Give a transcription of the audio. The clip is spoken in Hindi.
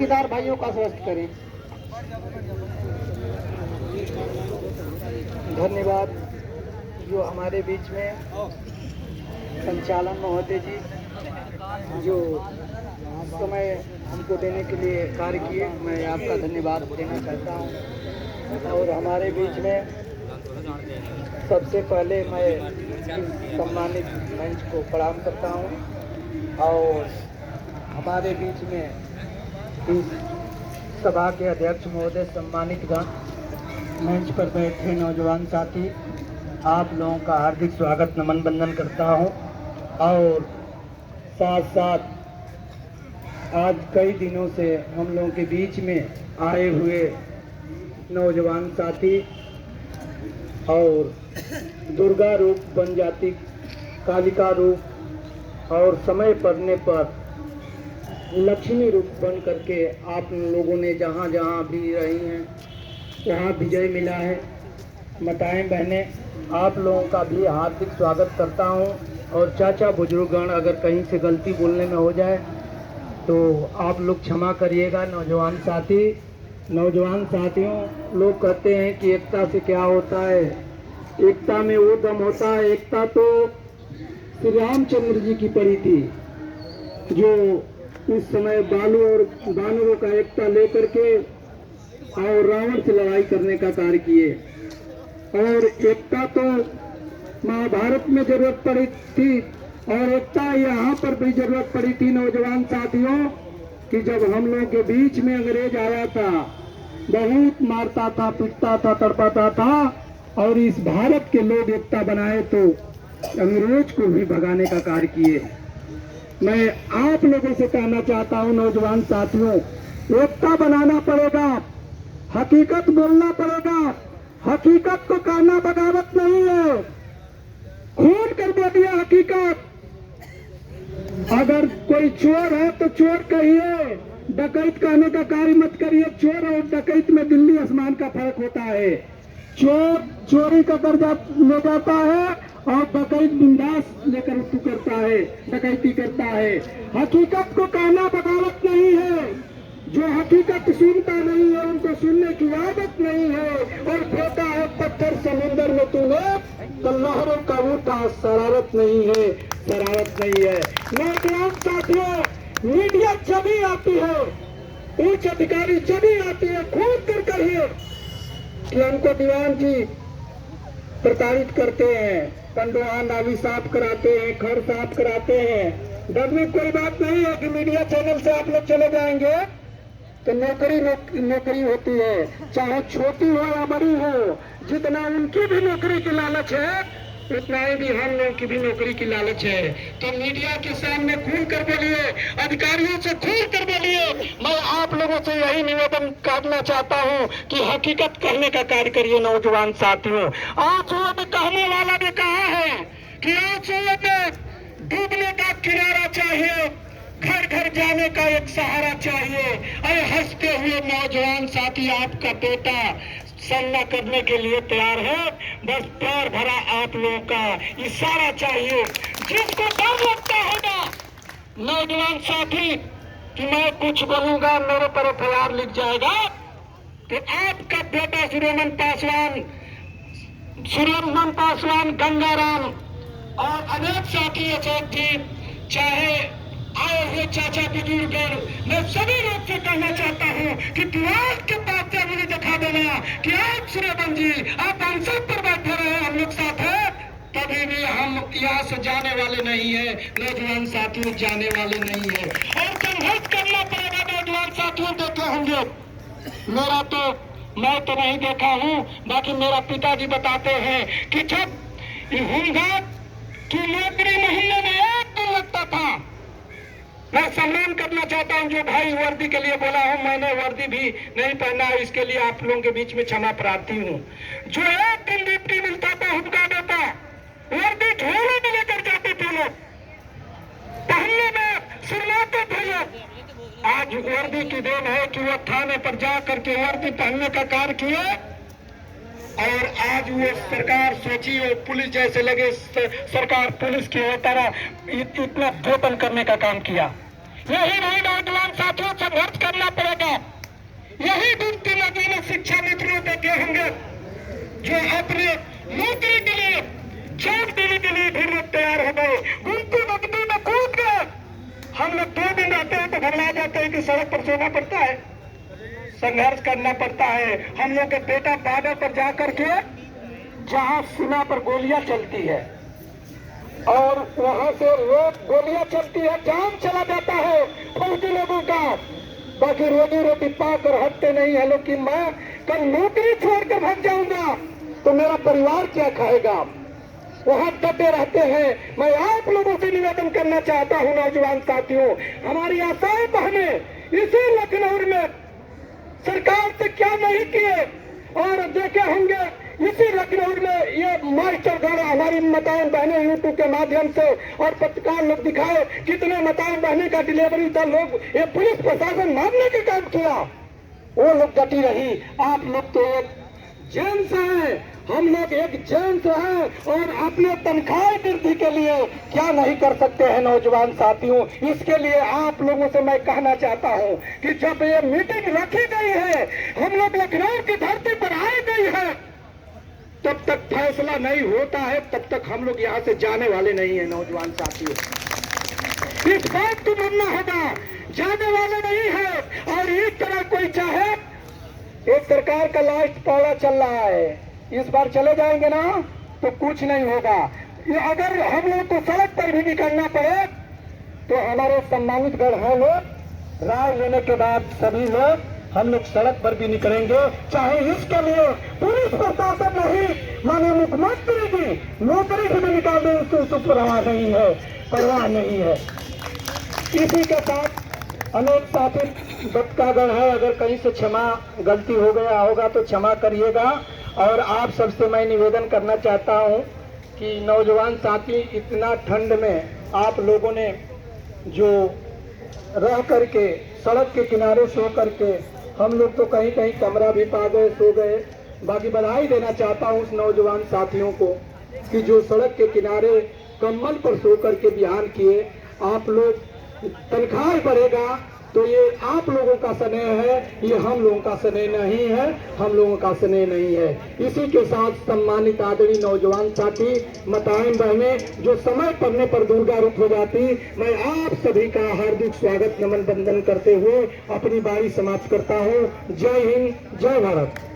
चौकीदार भाइयों का स्वस्थ करें। धन्यवाद। जो हमारे बीच में संचालन महोदय जी जो समय हमको देने के लिए कार्य किए, मैं आपका धन्यवाद देना चाहता हूं। और हमारे बीच में सबसे पहले मैं सम्मानित मंच को प्रणाम करता हूं। और हमारे बीच में इस सभा के अध्यक्ष महोदय, सम्मानित गण, मंच पर बैठे नौजवान साथी, आप लोगों का हार्दिक स्वागत नमन वंदन करता हूं। और साथ साथ आज कई दिनों से हम लोगों के बीच में आए हुए नौजवान साथी और दुर्गा रूप बन जाती कालिका रूप और समय पड़ने पर लक्ष्मी रूप बन करके आप लोगों ने जहाँ जहाँ भी रही हैं वहाँ विजय मिला है। माताएं बहनें, आप लोगों का भी हार्दिक स्वागत करता हूँ। और चाचा बुजुर्गगण, अगर कहीं से गलती बोलने में हो जाए तो आप लोग क्षमा करिएगा। नौजवान साथियों, लोग कहते हैं कि एकता से क्या होता है, एकता में वो दम होता है। एकता तो श्री रामचंद्र जी की पड़ी थी, जो उस समय बालू और बानरों का एकता लेकर के और रावण से लड़ाई करने का कार्य किए। और एकता तो महाभारत में जरूरत पड़ी थी, और एकता यहाँ पर भी जरूरत पड़ी थी नौजवान साथियों, कि जब हम लोगों के बीच में अंग्रेज आया था, बहुत मारता था, पीटता था, तड़पाता था, और इस भारत के लोग एकता बनाए तो अंग्रेज को भी भगाने का कार्य किए। मैं आप लोगों से कहना चाहता हूँ नौजवान साथियों, एकता बनाना पड़ेगा, हकीकत बोलना पड़ेगा। हकीकत को कहना बगावत नहीं है, खून कर दे दिया हकीकत। अगर कोई चोर है तो चोर कहिए, डकैत कहने का कार्य मत करिए। चोर और डकैत में दिल्ली आसमान का फर्क होता है। चोर चोरी का दर्जा ले जाता है और डकैत बिंदास लेकर उसको करता है, डकैती करता है। हकीकत को कहना बगावत नहीं है। जो हकीकत सुनता नहीं है उनको सुनने की आदत नहीं है। और फेंका है पत्थर समुद्र में तूने, तो लहरों का उठा शरारत नहीं है, शरारत नहीं है। नौजवान साथियों, मीडिया जभी आती है, उच्च अधिकारी जभी आती है, खूब कर कहिए कि हमको दीवान जी प्रताड़ित करते हैं, पंडुआ नाली साफ कराते हैं, घर साफ कराते हैं। डरने कोई बात नहीं है कि मीडिया चैनल से आप लोग चले जाएंगे तो नौकरी होती है, चाहे छोटी हो या बड़ी हो। जितना उनकी भी नौकरी की लालच है, उतना ही भी हम लोगों की भी नौकरी की लालच है। तो मीडिया के सामने खुल कर बोलिए, अधिकारियों से खुल कर बोलिए। मैं आप लोगों से यही निवेदन करना चाहता हूँ कि हकीकत कहने का कार्य करिए नौजवान साथियों। आज वो कहने वाला भी कहा है कि आज में डूबने का किनारा चाहिए, घर घर जाने का एक सहारा चाहिए। अरे हंसते हुए नौजवान साथी, आपका बेटा सामना करने के लिए तैयार है, बस प्यार भरा आप लोगों का इशारा चाहिए। जिसको डर लगता होगा नौजवान साथी कि मैं कुछ बोलूंगा मेरे पर एफआईआर लिख जाएगा, तो आपका बेटा सुरेंद्र पासवान, गंगाराम और अनेक साथी जी, चाहे आए हुए चाचा बुजुर्ग, मैं सभी लोग से कहना चाहता हूँ कि दीवार के पास से मुझे दिखा देना कि आप सुरेंद्र जी, आप संसद पर बैठे रहे, हम लोग साथ हैं, कभी भी हम यहाँ से जाने वाले नहीं है। नौजवान साथियों, जाने वाले नहीं है। और संघर्ष करना पड़ेगा नौजवान साथियों। देखे होंगे, मैं तो नहीं देखा हूँ, बाकी मेरा पिताजी बताते हैं कि जब होमगार्ड की नौकरी महीने में एक दिन लगता था। मैं सम्मान करना चाहता हूं जो भाई वर्दी के लिए बोला हूं, मैंने वर्दी भी नहीं पहना है, इसके लिए आप लोगों के बीच में क्षमा प्रार्थी हूं। जो एक दिन ड्यूटी मिलता था, हुक्का देता, वर्दी झोले में लेकर जाते थे लोग, पहनने में शर्माते थे लोग। आज वर्दी की देन है कि वो थाने पर जा करके वर्दी पहनने का कार्य किए, और आज वो सरकार सोची और पुलिस जैसे लगे, सरकार पुलिस की तरह इतना धोपन करने का काम किया। यही नहीं नौजवान साथियों, संघर्ष करना पड़ेगा। यही डूबती नदी में शिक्षा मित्रों देखे होंगे जो अपने नौकरी के लिए जान देने के लिए भी लोग तैयार हो गए, घूमती नदी में कूद गए। हम लोग 2 दिन रहते हैं तो घबरा जाते हैं कि सड़क पर सोना पड़ता है, संघर्ष करना पड़ता है। हम लोग के बेटा बॉर्डर पर जाकर के जहां सीमा पर गोलियां चलती है और वहां से रोज गोलियां चलती है, जान चला जाता है फौजी लोगों का, बाकी रोजी रोटी पाकर हटते नहीं है लोग कि मैं कल नौकरी छोड़कर भाग जाऊंगा तो मेरा परिवार क्या खाएगा, वहां डटे रहते हैं। मैं आप लोगों से निवेदन करना चाहता हूं नौजवान साथियों, हमारी आशाएं बहने इसी लखनऊ में सरकार से क्या नहीं किए, और देखे होंगे इसी लखनऊ में ये मास्टर द्वारा हमारी माताएं बहनें यूट्यूब के माध्यम से और पत्रकार लोग दिखाए कितने माताएं बहने का डिलीवरी था, लोग ये पुलिस प्रशासन मारने के काम किया, वो लोग डटी रही। आप लोग तो एक जेंट्स हैं, हम लोग एक जेंट्स हैं और अपने तनख्वाह वृद्धि के लिए क्या नहीं कर सकते हैं नौजवान साथियों। इसके लिए आप लोगों से मैं कहना चाहता हूं कि जब ये मीटिंग रखी गई है, हम लोग लखनऊ की धरती पर आई गई है, तब तक फैसला नहीं होता है, तब तक हम लोग यहाँ से जाने वाले नहीं है नौजवान साथियों। इस बात को मानना होगा, जाने वाले नहीं है। और इस तरह कोई चाहे, एक सरकार का लास्ट पौड़ा चल रहा है, इस बार चले जाएंगे ना तो कुछ नहीं होगा। अगर हम लोग को सड़क पर भी निकलना पड़े तो हमारे सम्मानित गण हैं लोग, राय लेने के बाद सभी लोग हम लोग सड़क पर भी निकलेंगे, चाहे इसके लिए पुलिस प्रशासन नहीं, माननीय मुख्यमंत्री की नौकरी से भी निकाल दें, उसको परवाह नहीं है, परवाह नहीं है। इसी के साथ अनेक साथी भक्तगण है, अगर कहीं से क्षमा गलती हो गया होगा तो क्षमा करिएगा। और आप सबसे मैं निवेदन करना चाहता हूं कि नौजवान साथी, इतना ठंड में आप लोगों ने जो रह करके सड़क के किनारे सो करके, हम लोग तो कहीं कहीं कमरा भी पा गए, सो गए, बाकी बधाई देना चाहता हूं उस नौजवान साथियों को कि जो सड़क के किनारे कंबल पर सो करके बिहान किए। आप लोग तनख्वाह बढ़ेगा तो ये आप लोगों का स्नेह है, ये हम लोगों का स्नेह नहीं है, हम लोगों का स्नेह नहीं है। इसी के साथ सम्मानित आदरणीय नौजवान साथी, माताएं बहनें जो समय पड़ने पर दुर्गा रूप हो जाती, मैं आप सभी का हार्दिक स्वागत नमन वंदन करते हुए अपनी बारी समाप्त करता हूँ। जय हिंद, जय भारत।